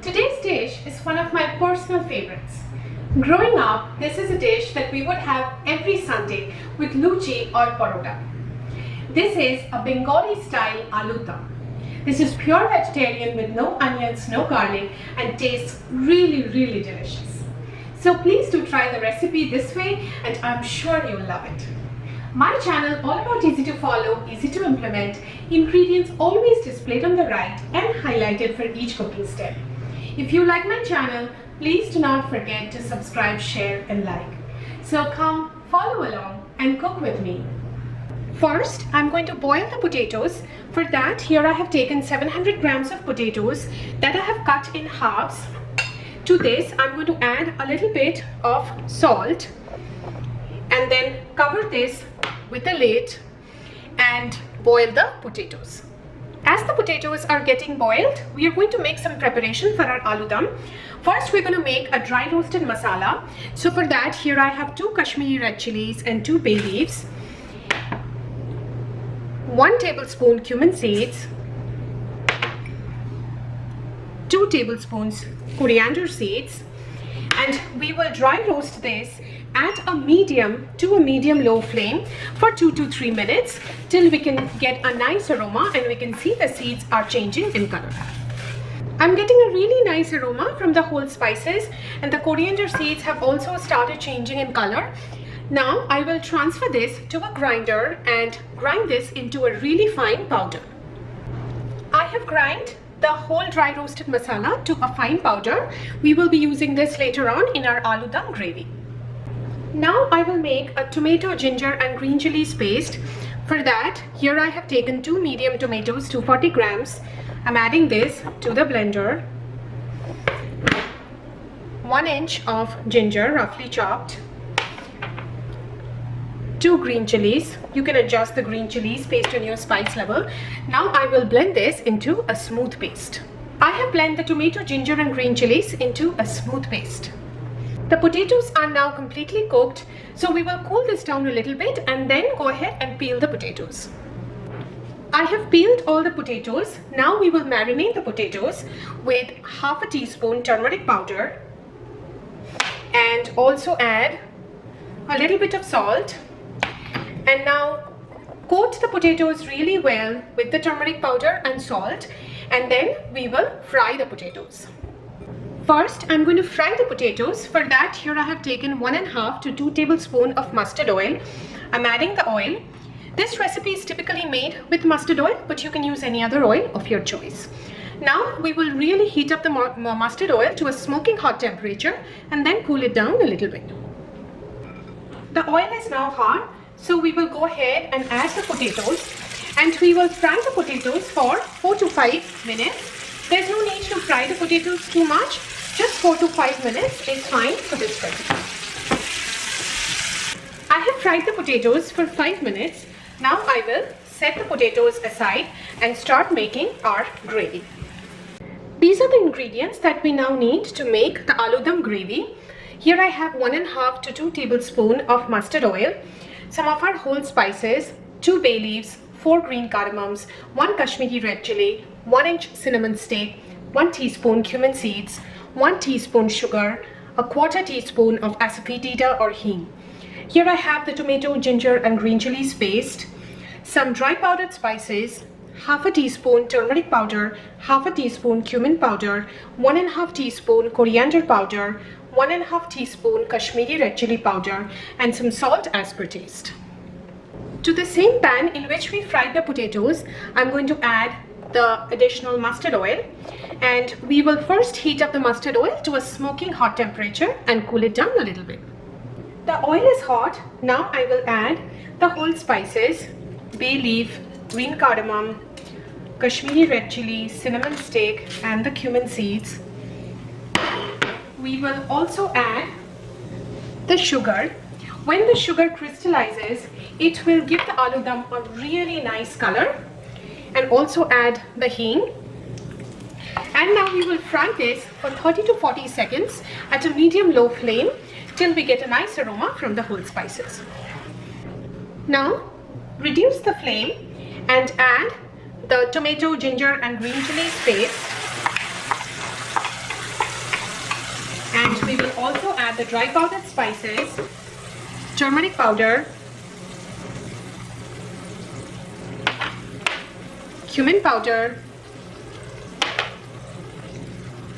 Today's dish is one of my personal favorites. Growing up, this is a dish that we would have every Sunday with luchi or parota. This is a Bengali Style Aloo Dum. This is pure vegetarian with no onions, no garlic, and tastes really delicious. So please do try the recipe this way and I'm sure you'll love it. My channel, all about easy to follow, easy to implement, ingredients always displayed on the right and highlighted for each cooking step. If you like my channel, please do not forget to subscribe, share and like. So come follow along and cook with me. First, I'm going to boil the potatoes. For that, here I have taken 700 grams of potatoes that I have cut in halves. To this, I'm going to add a little bit of salt and then cover this with a lid and boil the potatoes. As the potatoes are getting boiled, we are going to make some preparation for our aloo dum. First, we're going to make a dry roasted masala. So for that, here I have 2 Kashmiri red chilies and 2 bay leaves, 1 tablespoon cumin seeds, 2 tablespoons coriander seeds, and we will dry roast this at a medium to a medium low flame for 2 to 3 minutes till we can get a nice aroma and we can see the seeds are changing in color. I'm getting a really nice aroma from the whole spices and the coriander seeds have also started changing in color. Now I will transfer this to a grinder and grind this into a really fine powder. I have grind the whole dry roasted masala to a fine powder. We will be using this later on in our aloo dum gravy. Now I will make a tomato, ginger and green chilies paste. For that, here I have taken 2 medium tomatoes, 240 grams. I'm adding this to the blender. 1 inch of ginger, roughly chopped. 2 green chilies. You can adjust the green chilies based on your spice level. Now I will blend this into a smooth paste. I have blended the tomato, ginger and green chilies into a smooth paste. The potatoes are now completely cooked, so we will cool this down a little bit and then go ahead and peel the potatoes. I have peeled all the potatoes. Now we will marinate the potatoes with half a teaspoon turmeric powder and also add a little bit of salt. And now coat the potatoes really well with the turmeric powder and salt, and then we will fry the potatoes. First, I'm going to fry the potatoes. For that, here I have taken 1.5 to 2 tablespoons of mustard oil. I'm adding the oil. This recipe is typically made with mustard oil, but you can use any other oil of your choice. Now, we will really heat up the mustard oil to a smoking hot temperature and then cool it down a little bit. The oil is now hot, so we will go ahead and add the potatoes and we will fry the potatoes for 4 to 5 minutes. There's no need to fry the potatoes too much. Just 4 to 5 minutes is fine for this recipe. I have fried the potatoes for 5 minutes. Now I will set the potatoes aside and start making our gravy. These are the ingredients that we now need to make the aloo dum gravy. Here I have 1.5 to 2 tablespoons of mustard oil, some of our whole spices, 2 bay leaves, 4 green cardamoms, 1 Kashmiri red chili, 1 inch cinnamon stick, 1 teaspoon cumin seeds, 1 teaspoon sugar, a 1/4 teaspoon of asafoetida or hing. Here I have the tomato, ginger and green chilies paste, some dry powdered spices, half a teaspoon turmeric powder, half a teaspoon cumin powder, 1.5 teaspoon coriander powder, 1.5 teaspoon Kashmiri red chili powder and some salt as per taste. To the same pan in which we fried the potatoes, I'm going to add the additional mustard oil and we will first heat up the mustard oil to a smoking hot temperature and cool it down a little bit. The oil is hot. Now I will add the whole spices, bay leaf, green cardamom, Kashmiri red chili, cinnamon stick and the cumin seeds. We will also add the sugar. When the sugar crystallizes, it will give the aloo dum a really nice color, and also add the hing. And now we will fry this for 30 to 40 seconds at a medium low flame till we get a nice aroma from the whole spices. Now reduce the flame and add the tomato, ginger and green chilies paste add the dry powdered spices, turmeric powder, cumin powder,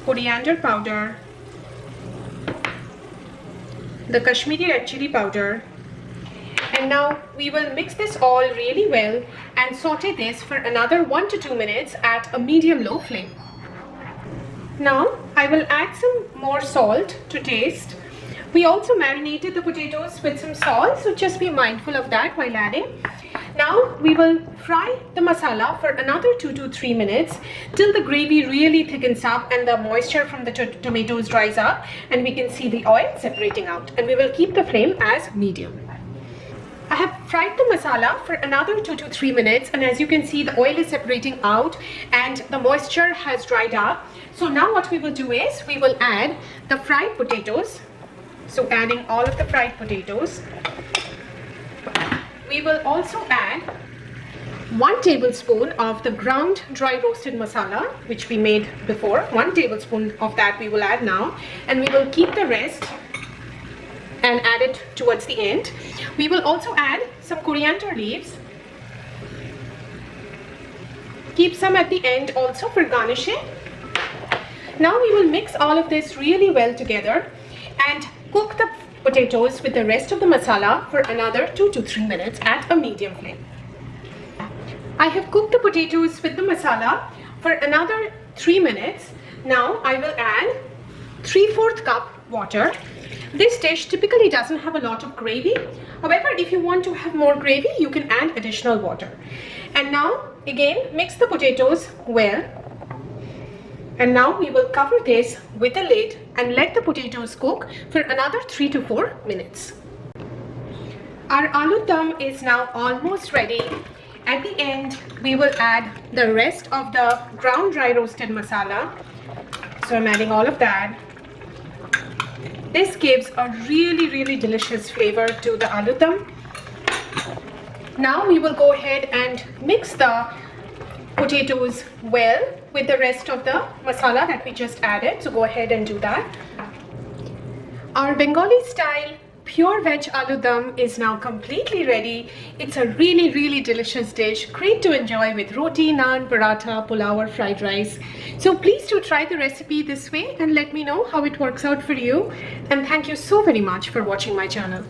coriander powder, the Kashmiri red chili powder, and now we will mix this all really well and saute this for another 1 to 2 minutes at a medium-low flame. Now I will add some more salt to taste. We also marinated the potatoes with some salt, so just be mindful of that while adding. Now we will fry the masala for another 2 to 3 minutes till the gravy really thickens up and the moisture from the tomatoes dries up and we can see the oil separating out, and we will keep the flame as medium. I have fried the masala for another 2 to 3 minutes, and as you can see, the oil is separating out and the moisture has dried up. So now what we will do is we will add the fried potatoes. So adding all of the fried potatoes. We will also add 1 tablespoon of the ground dry roasted masala, which we made before. 1 tablespoon of that we will add now, and we will keep the rest and add it towards the end. We will also add some coriander leaves. Keep some at the end also for garnishing. Now we will mix all of this really well together and cook the potatoes with the rest of the masala for another 2 to 3 minutes at a medium flame. I have cooked the potatoes with the masala for another 3 minutes. Now I will add 3/4 cup water. This dish typically doesn't have a lot of gravy. However, if you want to have more gravy, you can add additional water. And now again mix the potatoes well. And now we will cover this with a lid and let the potatoes cook for another 3 to 4 minutes. Our aloo dum is now almost ready. At the end, we will add the rest of the ground dry roasted masala. So I'm adding all of that. This gives a really delicious flavor to the aloo dum. Now we will go ahead and mix the potatoes well with the rest of the masala that we just added. So go ahead and do that. Our Bengali style pure veg aloo dum is now completely ready. It's a really delicious dish, great to enjoy with roti, naan, paratha, pulao or fried rice. So please do try the recipe this way and let me know how it works out for you. And thank you so very much for watching my channel.